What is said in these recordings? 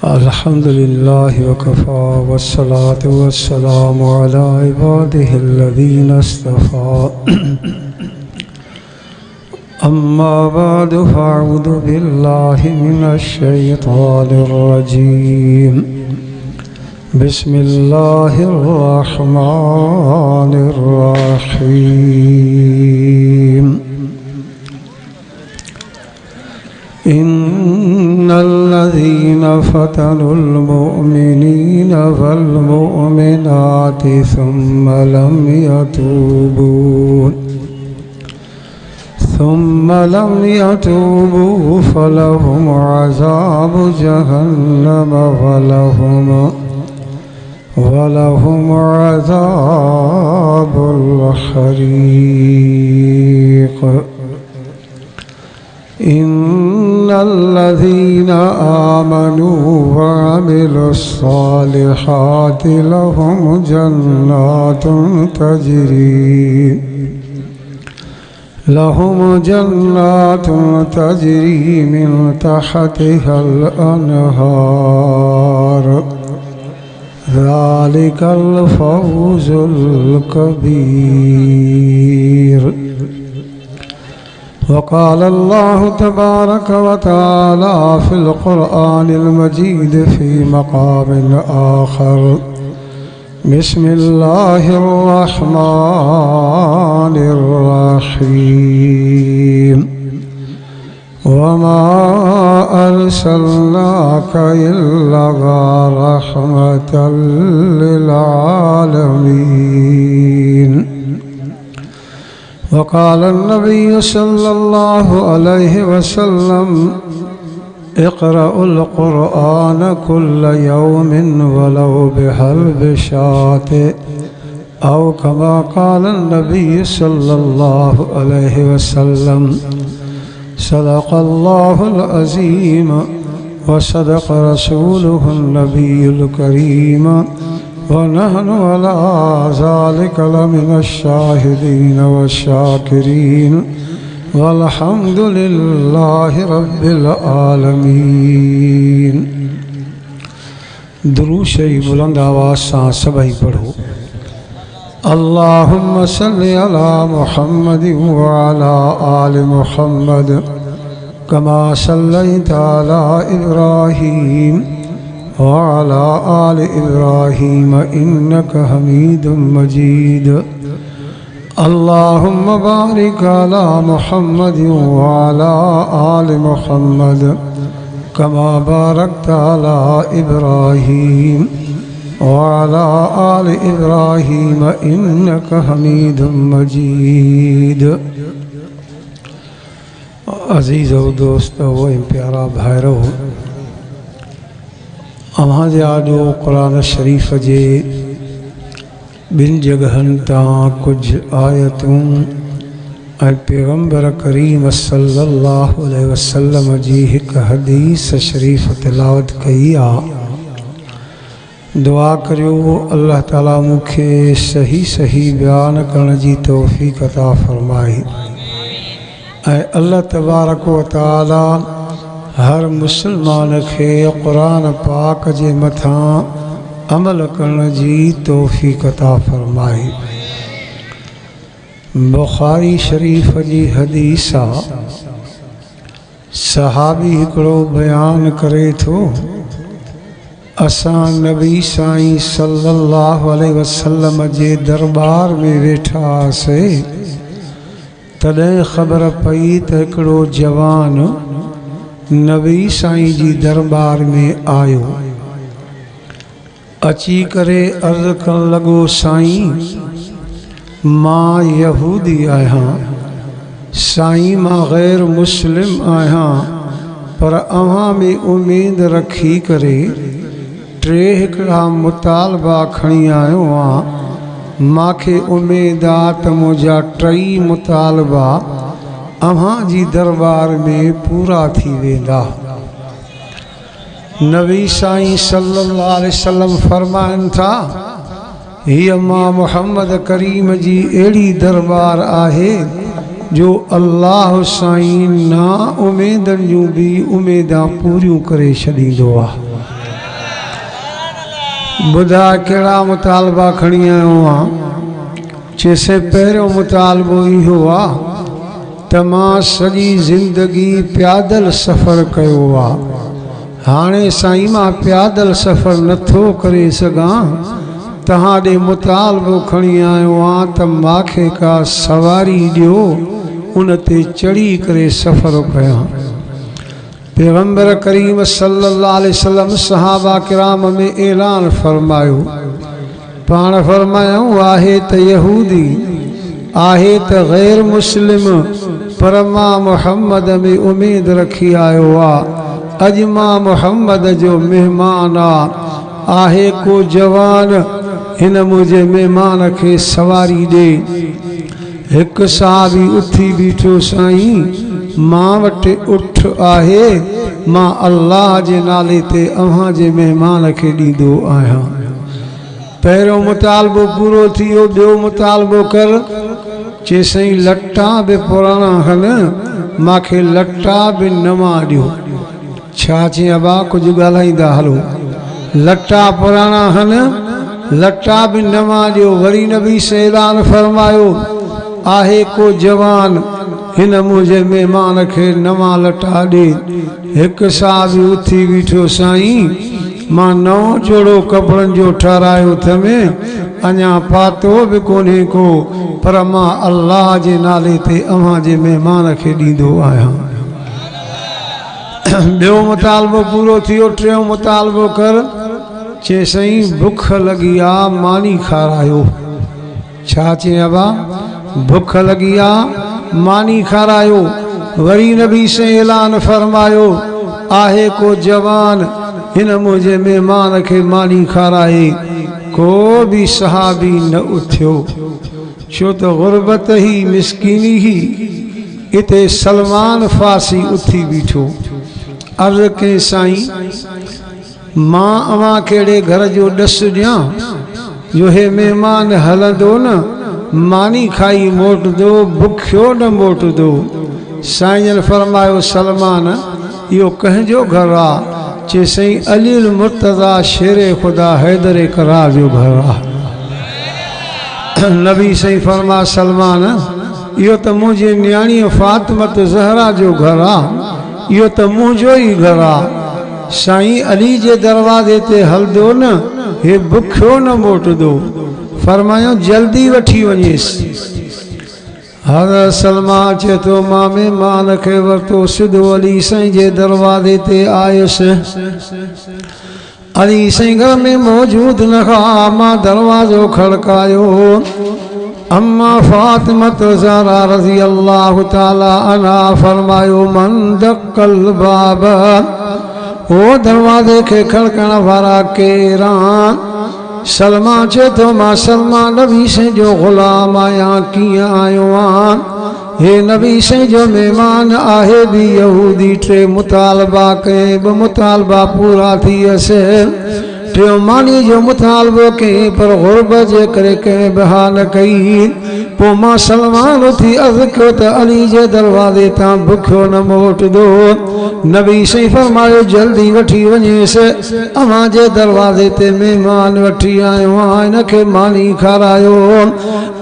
अल्हम्दुलिल्लाहि वकफ़ा वस्सलातु वस्सलामु अला इबादिहिल्लज़ीना इस्तफ़ा अम्मा बअदु फ़अऊज़ु बिल्लाहि मिनश्शैतानिर्रजीम बिस्मिल्लाहिर्रहमानिर्रहीम इन्नल्लज़ीना फ़तनुल मुअमिनीना वल मुअमिनाति सुम्मा लम यतूबू फलहुम अज़ाबु जहन्नम वलहुम अज़ाबुल हरीक़ इन्नल्लज़ीना आमनू वअमिलुस्सालिहाति लहुम जन्नातुन तजरी मिन तहतिहल अनहार ज़ालिकल फ़ौज़ुल कबीर। वक़ाल अल्लाहु तबारक व तआला फ़िल क़ुरआनिल मजीद फ़ी मक़ामिन आख़र बिस्मिल्लाहिर्रहमानिर्रहीम वमा अर्सलनाका इल्ला रहमतल लिल आलमीन। वक़ाल नबी सल्लल्लाहु अलैहि वसल्लम इक़रउल क़ुरआन कुल्ल यौमिन वलौ बिहर्फ़ि शाति औ कमा क़ाल नबी सल्लल्लाहु अलैहि वसल्लम सदक़ल्लाहुल अज़ीम व सदक़ रसूलुहुन नबियुल करीम व नहनु अला ज़ालिका लमिनश शाहिदीन वश्शाकिरीन वल्हम्दुलिल्लाहि रब्बिल आलमीन। दुरूद शरीफ बुलंद आवाज़ सां सभई पढ़ो। अल्लाहुम्मा सल्लि अला मुहम्मदिन व अला आलि मुहम्मद कमा सल्लैता अला इब्राहीम व अला आलि इब्राहीम इन्नका हमीदुम मजीद। अल्लाहुम्मा बारिक अला मुहम्मदिन व अला आलि मुहम्मद कमा बारकता अला इब्राहीम व अला आलि इब्राहीम इन्नका हमीदुम मजीद। अज़ीज़ और दोस्त वो प्यारा भाईरो अव्हां जे आॾो क़ुरान शरीफ़ जे बिन जगहनि तां कुछ आयतूं ऐं पैगम्बर करीम सल्लल्लाहु अलैहि वसल्लम जी हिक हदीस शरीफ़ तिलावत कई आहे। दुआ करियो अल्लाह ताला मूंखे सही सही बयान करण जी तौफ़ीक़ अता फ़रमाए ऐं अल्लाह तबारक व तआला हर मुसलमान खे क़ुरान पाक जे मथां अमल करण जी तौफ़ीक़ अता फ़रमाए। बुख़ारी शरीफ़ जी हदीस आहे। सहाबी हिकिड़ो बयान करे थो असां नबी साईं सल्लल्लाहु अलैहि वसल्लम जे दरबार में वेठा हुआसीं तॾहिं ख़बर पई त हिकिड़ो जवान नबी साईं जी दरबार में आयो। अची करे अर्ज़ करण लॻो साईं मां यहूदी आहियां, साईं मां गैर मुस्लिम आहियां, पर अव्हां में उम्मीद रखी करे टे हिकिड़ा मुतालबा खणी आयो आहियां। मांखे उम्मीद आहे त मुंहिंजा टई मुतालबा अव्हां जी दरबार में पूरा थी वेंदा। नबी साईं सल्लल्लाहु अलैहि वसल्लम फरमाइनि था हीअ मां मुहम्मद करीम जी अहिड़ी दरबार आहे जो अल्लाह साईं ना उम्मीदनि जूं भी उम्मीदां पूरियूं करे छॾींदो आहे। बुधा कहिड़ा मुतालबा खणी आयो आहियां। चइसे पहिरियों मुतालबो इहो आहे त मां सॼी ज़िंदगी प्यादल सफ़र कयो आहे। हाणे साईं मां प्यादल सफ़र नथो करे सघां, तव्हां ॾे मुतालबो खणी आयो आहियां त मूंखे का सवारी ॾियो, उन ते चढ़ी करे सफ़र कयां। पैगंबर करीम सल्लल्लाहु अलैहि वसल्लम सहाबा किराम में ऐलान फरमायो, पाण फरमायूं आहे त यहूदी आहे त गैर मुस्लिम, पर मां मुहम्मद में उम्मीद रखी आयो आहे। अॼु मां मुहम्मद जो महिमान आहे को जवान, हिन मुंहिंजे महिमान खे सवारी ॾे। हिकु साहबी उथी बीठो, साईं मां वटि उठ आहे, मां अल्लाह जे नाले ते अव्हां जे महिमान खे ॾींदो आहियां। पहिरियों मुतालबो पूरो थी वियो, ॿियो मुतालबो कर। चए साईं लटा बि पुराणा हन, मूंखे लटा बि नवां ॾियो। छा चई अबा, कुझु ॻाल्हाईंदा हलो। लटा पुराणा हन, लटा बि नवां ॾियो। वरी नबी से ऐलान फरमायो, आहे को जवान, हिन मुंहिंजे महिमान खे नवां लटा ॾे। हिकु साहबी उथी बीठो, साईं मां नओं जोड़ो कपिड़नि जो ठहिरायो अथमि, अञा पातो बि कोन्हे को, पर मां अल्लाह जे नाले ते अव्हां जे महिमान खे ॾींदो आहियां। ॿियो मुतालबो पूरो थी वियो, टियों मुतालबो कर। चए साईं बुख लॻी आहे, मानी खारायो। छा चई अबा, बुख लॻी आहे, मानी खारायो। वरी नबी से ऐलान फरमायो, आहे को जवान, हिन मुंहिंजे महिमान खे मानी खाराए। को बि सहाबी न उथियो, छो त गुरबत ही मिसकीनी ही। इते सलमान फासी उथी बीठो, अर्ज़ कई, साईं मां अव्हां कहिड़े घर जो ॾसु ॾियां जो हे महिमान हलंदो न मानी खाई मोटंदो, बुखियो न मोटंदो। साईं जन फरमायो, सलमान इहो कंहिंजो घर आहे? चए साईं अलील मुर्तज़ा शेरे ख़ुदा हैदर करार जो घर आहे। नबी साईं फरमा, सलमान इहो त मुंहिंजी न्याणी फातिमत ज़हरा जो घर आहे, इहो त मुंहिंजो ई घर आहे। साईं अली जे दरवाज़े ते हलंदो न, हे बुखियो न मोटंदो। फरमायो जल्दी वठी वञेसि। हज़रत सलमान चए थो, मां महिमान खे वरितो, सिधो अली साईं जे दरवाज़े ते आयुसि। अली साईं घर में मौजूद न हुआ, मां दरवाज़ो खड़कायो। अम्मा फातिमत ज़हरा रज़ी अल्लाह ताला अन्हा फरमायो, मन दक़ल बाब, ओ दरवाज़े खे खड़कण वारा केरु आहिनि? सलमान चए थो, मां सलमान नबी साईं जो ग़ुलाम आहियां। कीअं आयो आहियां? हे नबी साईं जो महिमान आहे बि यहूदी। टे मुतालबा कई, ॿ मुतालबा पूरा थी वियसि। टियों मानी जो मुतालबो कई, पर गुरबत जे करे कंहिं बिहा न कई। पोइ मां सलमान उथी अर्ज़ कयो त अली जे दरवाज़े तां बुखियो न मोटंदो। नबी साईं फरमायो, जल्दी वठी वञेसि, अव्हां जे दरवाज़े ते महिमान वठी आयो आहियां, हिन खे मानी खारायो।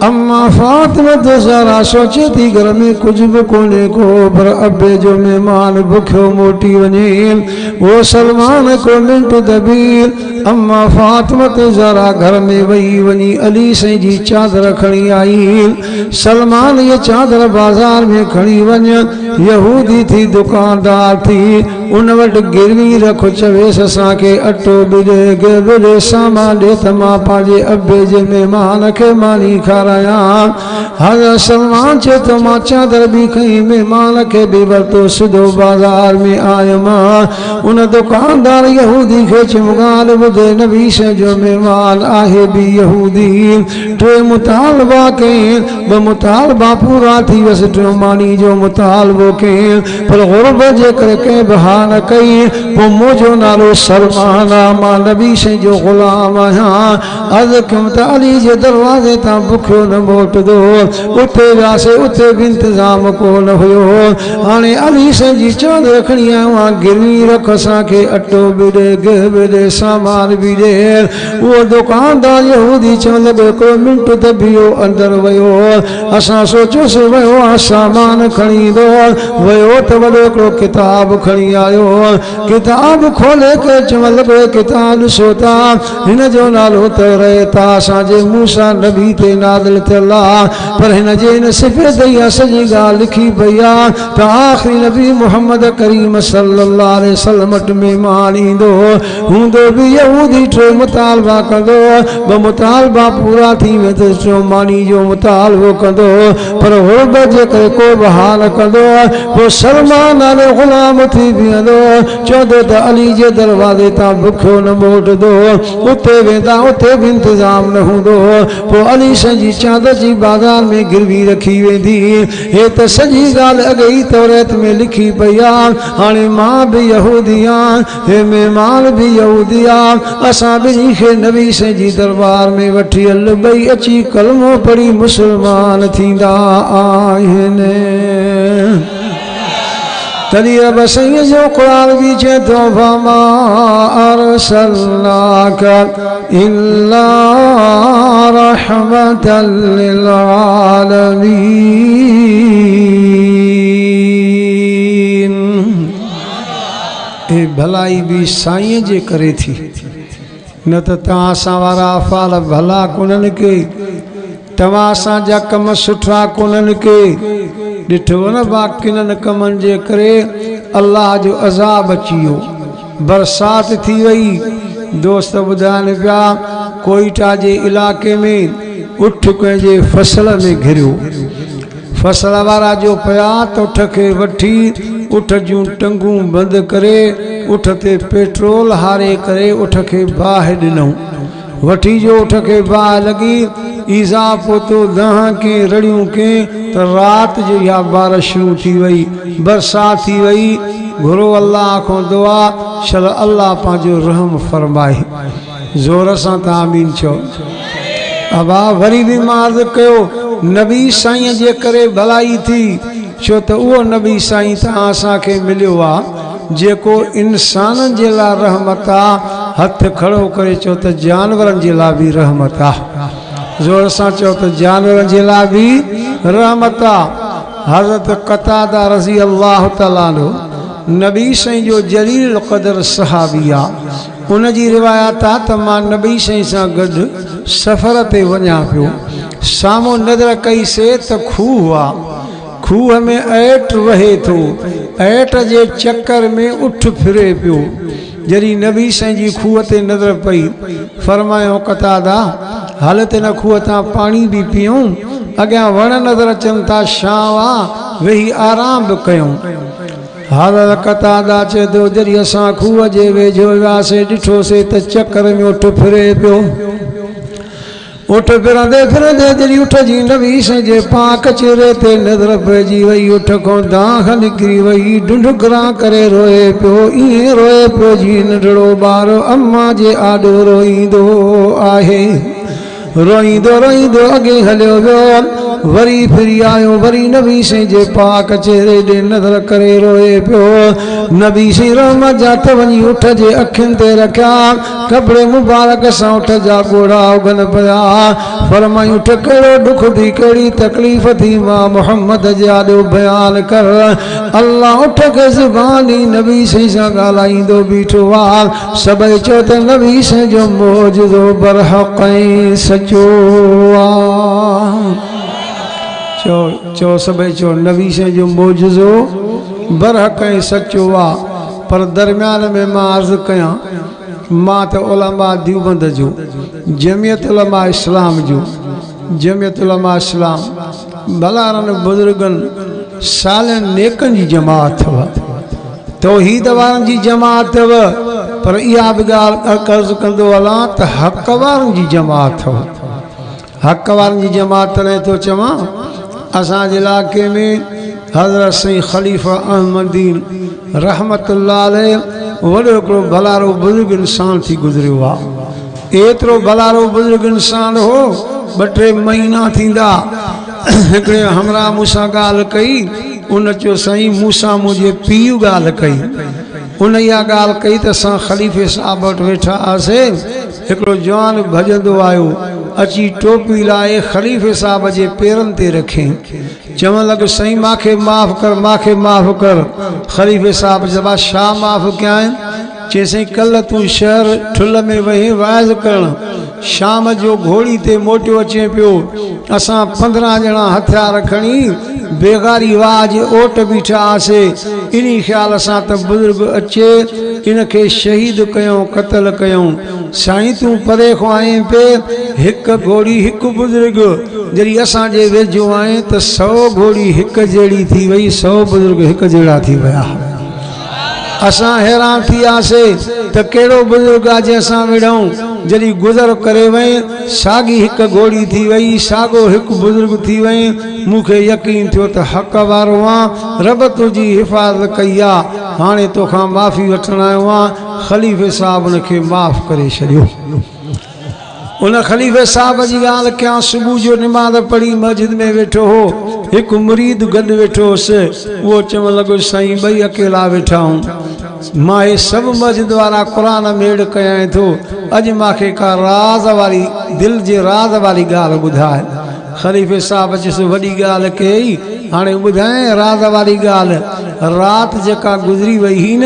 अम्मा फातिमत ज़हरा सोचे थी घर में कुझु बि कोन्हे को, पर अबे जो महिमान बुखियो मोटी वञे। वो सलमान को मिंट दबीर अम्मा फातिमत ज़हरा घर में वही वञी अली साईं जी चादर खणी आई। सलमान ये चादर बाज़ार में खणी वञ, यहूदी थी दुकानदार थी, उन वटि गिरवी रख, चवेसि असांखे अटो बि ॾे, सामान ॾे त मां पंहिंजे अबे जे महिमान खे मानी खारायां। हज़रत सलमान चए थो, मां चादर बि खई, महिमान खे बि वरितो, सिधो बाज़ार में आयुमि। उन दुकानदार यहूदी खे चुमगाल ॿुधे, नबी साईं जो महिमान आहे बि यहूदी। टे मुतालबा कई, मुतालबा पूरा थी वस टियों मानी जो मुतालबो के पर गुरबत जे करे के बहा न कई वो मुझो नालो सलमान मां नबी से जो गुलाम आहियां अर्ज़ कम त अली जे दरवाजे ता भुखियो न मोट दो उते वियासे उते भी इंतजाम को न हुयो हाणे अली से जी चादर खणी आयो गिरवी रख असांखे अटो भी दे गिह भी दे सामान भी दे वो दुकानदार यहूदी चवण लॻो हिकिड़ो मिंट त बीहो अंदर वियो असां सोचियोसीं वियो आहे सामान खणी ईंदो वियो त वॾो हिकिड़ो किताब खणी आयो किताब खोले करे चवण लॻो किताब ॾिसो था हिन जो नालो त रहे था असांजे मूसा नबी ते नाज़िल थियल आहे पर हिन जे हिन सिफ़े ते इहा सॼी ॻाल्हि लिखी पई आहे त आख़िरी नबी मुहम्मद करीम सल्लल्लाहु अलैहि वसल्लम वटि महिमान ईंदो हूंदो बि यहूदी टे मुतालबा कंदो ॿ मुतालबा पूरा थी वेंदो टियों मानी जो मुतालबो कंदो पर गुरबत जे करे को बहा न कंदो पोइ सलमान नाले ग़ुलाम थी बीहंदो चवंदो त अली जे दरवाज़े तां बुखियो न मोटंदो उते वेंदा उते भी इंतजाम न हूंदो पोइ अली संजी चादर जी बाज़ार में गिरवी रखी वेंदी हे त सॼी ॻाल्हि अॻे ई तौरेत में लिखी पई आहे हाणे मां बि यहूदी आहियां हे महिमान भी यहूदी आहे असां ॿिन्ही खे नबी जी दरबार में वठी हल ॿई अची कलमो पढ़ी मुसलमान थींदा आहिनि तॾहिं रब साईं जो क़ुरान बि चए थो फमा अरसलनाका इल्ला रहमतल लिल आलमीन ए भलाई भी साईं जे करे थी न त तव्हां असां वारा अफ़ाल भला कोन्हनि के तव्हां असांजा कम सुठा कोन्हनि के ॾिठो न बाक़िननि कमनि जे करे अल्लाह जो अज़ाब अची वियो बरसात थी वई दोस्त ॿुधाइनि पिया कोयटा जे इलाइक़े में उठ कंहिंजे फसल में घिरियो फसल वारा जो पिया त उठ खे वठी उठ जूं टंगूं बंदि करे उठ ते पेट्रोल हारे करे उठ खे बाहि ॾिनऊं वठी जो उठ खे बाहि लॻी ईज़ा पोतो दह के रड़ियूं के त रात जो या बारिश शुरू थी वई बरसात थी वई घुरो अल्लाह को दुआ चल अल्लाह पंहिंजो रहम फरमाए ज़ोर सां त आमीन चओ अबा वरी भी मार्द कयो नबी साईं जे करे भलाई थी छो त उहो नबी साईं तव्हां असांखे मिलियो आहे जेको इंसाननि जे लाइ रहमत आहे हथ खड़ो करे चओ त जानवरनि जे लाइ बि रहमत आहे ज़ोर सां चओ त जानवरनि जे लाइ बि रहमत आहे हज़रत क़तादा रज़ी अल्लाह तआला अन्हु नबी साईं जो जलील क़दर सहाबी आहे उन जी रिवायत आहे त मां नबी साईं सां गॾु सफ़र ते वञा पियो साम्हूं नज़र कई से त खूह आहे खूह में ऐट वहे थो ऐट जे चक्कर में उठ फिरे पियो जॾहिं नबी साईं जी खूह ते नज़र पई फरमायो क़तादा हल ते न खूह तां पाणी बि पियूं अॻियां वण नज़र अचनि था छांव आहे वेही आराम बि कयूं हज़रत क़तादा चए थो जॾहिं असां खूह जे वेझो वियासीं ॾिठोसीं त चक्कर में उठ फिरे पियो उठ फिरंदे फिरंदे जॾहिं उठ जी नबी साईं जे पाक चेहरे ते नज़र पइजी वई उठ खां दाह निकिरी वई ढुंढुकरा करे रोए पियो ईअं रोए पियो जी नंढड़ो ॿार अम्मा जे आॾो रोईंदो आहे रोईंदो रोईंदो अॻे हलियो वियो वरी फिरी आयो वरी नबी साईं जे पाक चेहरे ॾे नज़र करे रोए पियो नबी साईं रहमत जा त वञी उठ जे अखियुनि ते रखिया कपिड़े मुबारक सां उठ जा ॻोढ़ा उगनि पिया फरमाई उठ कहिड़ो दुख थी कहिड़ी तकलीफ़ थी मां मुहम्मद जे आॾो बयानु कर अल्लाह उठ खे ज़ुबानी नबी साईं सां ॻाल्हाईंदो बीठो आहे सभई चओ त नबी साईं जो मौजूदो बरहक़ ऐं सचो आहे चो चो सभई चो नबी साईं जो मौजूदो बरहक़ ऐं सचो आहे पर दरमियान में मां अर्ज़ु कयां मां त उलमा देवबंद जो जमियत उलमा इस्लाम जो जमियत उलमा इस्लाम भलारनि बुज़ुर्गनि सालनि नेकनि जी जमात अथव तौहीद वारनि जी जमात अथव पर इहा बि ॻाल्हि अर्ज़ु कंदो हलां त हक़ वारनि जी जमात अथव हक़ वारनि जी जमात ने तो चवां असांजे इलाइक़े में हज़रत सईं ख़लीफ़ा अहमदीन रहमतुल्लाह अलैह वॾो हिकिड़ो भलारो बुज़ुर्ग इंसान थी गुज़रियो आहे। एतिरो भलारो बुज़ुर्ग इंसान हो 2-3 महीना थींदा हिकिड़े हमरा मूंसां ॻाल्हि कई। उन चयो साईं मूंसां मुंहिंजे पीउ ॻाल्हि कई। उन इहा ॻाल्हि कई त असां ख़लीफ़े साहब वटि वेठा हुआसीं। हिकिड़ो जवान भॼंदो आयो अची टोपी लाए ख़लीफ़े साहब जे पेरनि ते रखे चवणु लॻो साईं मांखे माफ़ कर, मांखे माफ़ कर। ख़लीफ़े साहब जवाब छा माफ़ कयां? चई साईं कल्ह तूं शहर ठुल में वही वाइज़ करण, शाम जो घोड़ी ते मोटियो अचे पियो। असां 15 ॼणा हथियार खणी बेगारी वाह जे ओट बीठा हुआसीं। इन ख़्याल सां त बुज़ुर्ग अचे इनखे शहीद कयूं, क़तल कयूं। साईं तूं परे खां आहीं पे, हिकु घोड़ी हिकु बुज़ुर्ग। जॾहिं असांजे वेझो आहीं त 100 घोड़ी हिकु जहिड़ी थी वई, 100 बुज़ुर्ग हिकु जहिड़ा थी विया। असां हैरान थी वियासीं त कहिड़ो बुज़ुर्ग आहे जंहिंसां विढ़ूं। जॾहिं गुज़र करे वई साॻी हिकु घोड़ी थी वई, साॻो हिकु बुज़ुर्ग थी वई। मूंखे यकीन थियो त हक़ वारो आहे, रब तुंहिंजी हिफ़ाज़त कई आहे। हाणे तोखां माफ़ी वठण आयो आहे। ख़लीफ़े साहब उनखे माफ़ करे छॾियो। उन ख़लीफ़े साहब जी ॻाल्हि कयां, सुबुह जो निमाज़ पढ़ी मस्जिद में वेठो हो, हिकु मुरीद गॾु वेठो हुउसि। उहो चवणु लॻो साईं 2 अकेला वेठा आहियूं। मां हे सभु मस्जिद वारा क़ुरान मेड़ कयां थो, अॼु मूंखे का राज़ वारी दिलि जे राज़ वारी ॻाल्हि ॿुधाए। ख़लीफ़े साहब चयुसि वॾी ॻाल्हि कई, हाणे ॿुधाए राज़ वारी ॻाल्हि। राति जेका गुज़री वई हुई न,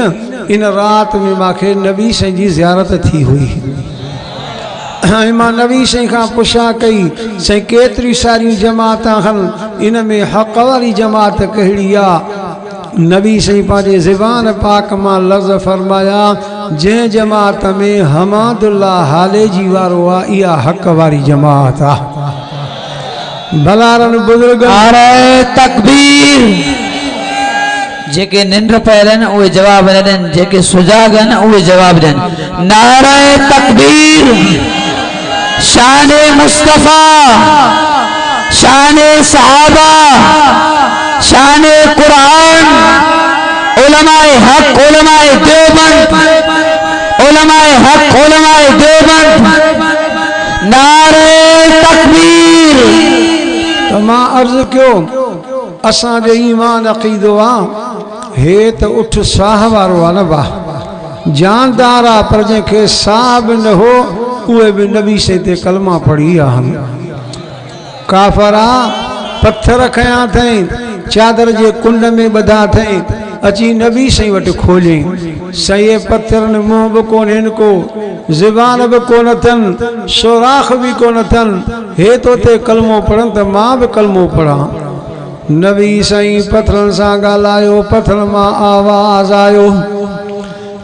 इन राति में मूंखे नबी साईं जी ज़ियारत थी हुई। मां नबी साईं खां पुछा कई साईं केतिरी सारियूं जमातां आहिनि, इन में हक़ वारी जमात कहिड़ी आहे? नबी साईं पंहिंजे ज़ुबान पाक मां लफ़्ज़ फरमाया जंहिं जमात में हमादुल्ला हाले जी वारो आहे इहा हक़ वारी जमात आहे। भलारनि बुज़ुर्ग नारे तकबीर। जेके निंड पियल आहिनि उहे जवाब न ॾियनि, जेके सुजाग आहिनि उहे जवाब ॾियनि। नारे तकबीर। शाने मुस्तफ़ा, शाने सहाबा, शाने कुरान, उलमाए हक, उलमाए देवबंद, उलमाए हक, उलमाए देवबंद। नारे तकबीर। तो मां अर्ज़ कयो असांजो ईमान अक़ीदो आहे हे त उठ साह वारो आहे न वाह, जानदार आहे, पर जंहिंखे साह बि न हो उहे बि नबी साईं ते कलमा पढ़ी आहिनि। काफ़र आहे, पत्थर खयां अथई, चादर जे कुंड में ॿधा अथई, अची नबी साईं वटि खोलियईं। साईं पत्थरनि मुंहुं बि कोन हिन को, ज़ुबान बि कोन अथनि, सोराख़ बि कोन अथनि। हे तो ते कलमो पढ़नि त मां बि कलमो पढ़ां। नबी साईं पत्थरनि सां ॻाल्हायो, पत्थर मां आवाज़ आयो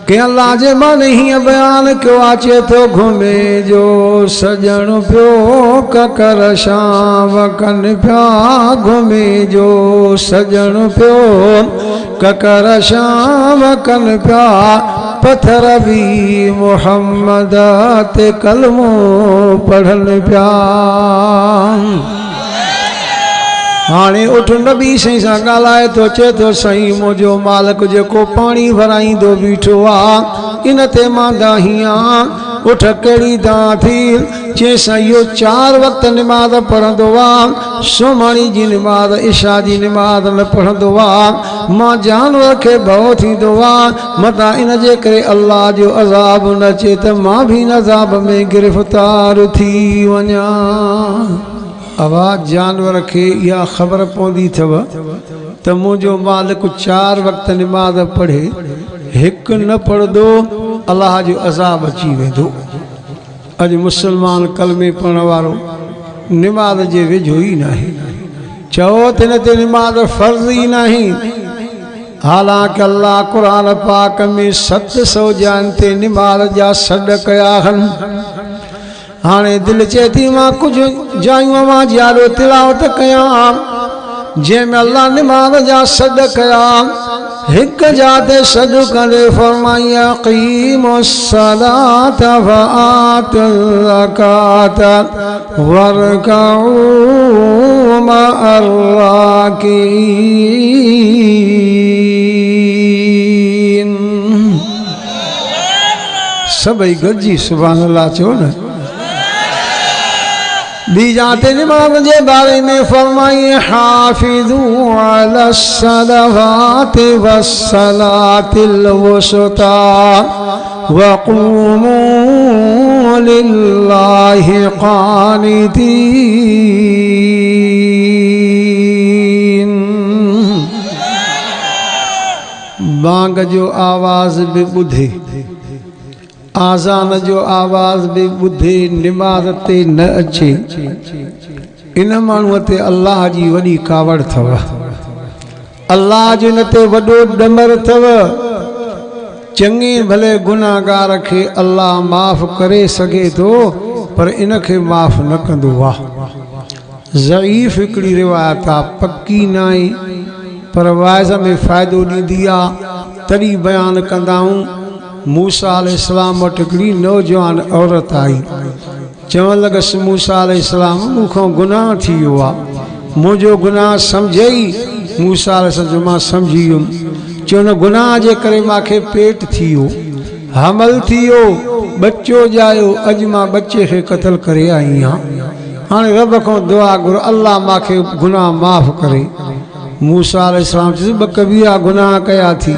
कि अल्लाह जे मन हीअं बयान कयो अचे थो घुमे जो सजण पियो ककर शाम कन पिया, घुमे जो सजण पियो ककर शाम कन पिया, पत्थर बि मोहम्मद ते कलमो पढ़नि पिया। हाणे उठ नबी साईं सां ॻाल्हाए थो, चए थो साईं मुंहिंजो मालिक जेको पाणी भराईंदो बीठो आहे इन ते मां दाही आहियां। उठ कहिड़ी दां थी? चए साईं इहो 4 वक़्त निमाज़ पढ़ंदो आहे, सुम्हणी जी निमाज़, इशा जी निमाज़ न पढ़ंदो आहे। मां जानवर खे भउ थींदो आहे मतां इन जे करे अल्लाह जो अज़ाब न अचे त मां बि इन अज़ाब में गिरफ़्तार थी वञा। आवाज़ जानवर खे इहा ख़बर पवंदी अथव त मुंहिंजो मालिक 4 वक़्त निमाज़ पढ़े, हिकु न पढ़ंदो अल्लाह जो अज़ाब अची वेंदो। अॼु मुस्लमान कलमे पढ़ण वारो निमाज़ जे वेझो ई नाहे, चओ त हिन ते निमाज़ फ़र्ज़ ई नाहे। हालांकि अल्लाह क़ुरान पाक में 700 जान ते निमाज़ जा सॾ कया आहिनि। हाणे दिलि चए थी मां कुझु जायूं मां जाड़ो तिलावत कयां जंहिंमें अल्लाह निमाज़ जा सॾ कया। हिक जाते सदु करे फरमाया क़ीमुस्सलात व आतुज़ ज़कात वरकऊ मअर राकिईन। सभई गॾिजी सुभान अल्लाह चओ न। ॿी जाते निमाज़ जे बारे में फरमाई हाफ़िज़ू अलस्सलवाति वस्सलातिल वुस्ता वक़ूमू लिल्लाहि क़ानितीन। बांग जो आवाज़ भी ॿुधे, आज़ान जो आवाज़ भी ॿुधे, निमाज़ ते न अचे, इन माण्हूअ ते अल्लाह जी वॾी कावड़ अथव। अल्लाह जो इन ते वॾो ॾमर अथव। चङे भले गुनाहगार खे अल्लाह माफ़ करे सघे थो, पर इनखे माफ़ न कंदो आहे। ज़ईफ़ हिकिड़ी रिवायत आहे, पक्की न आहे, पर वाइज़ में फ़ाइदो ॾींदी आहे, तॾहिं बयानु कंदाऊं। मूसा अलैहिस्सलाम वटि हिकिड़ी नौजवान औरत आई, चवणु लॻसि मूसा अलैहिस्सलाम मूंखां गुनाह थी वियो आहे, मुंहिंजो गुनाह सम्झई। मूसा अलैहिस्सलाम मां सम्झी वियुमि। चयो न गुनाह जे करे मूंखे पेट थी वियो, हमल थी वियो, बच्चो ॼायो, अॼु मां बच्चे खे क़तल करे आई आहियां। हाणे रब खां दुआ घुर अल्लाह मूंखे गुनाह माफ़ करे। मूसा अलैहिस्सलाम चयो ॿ कबीरा गुनाह कया थी।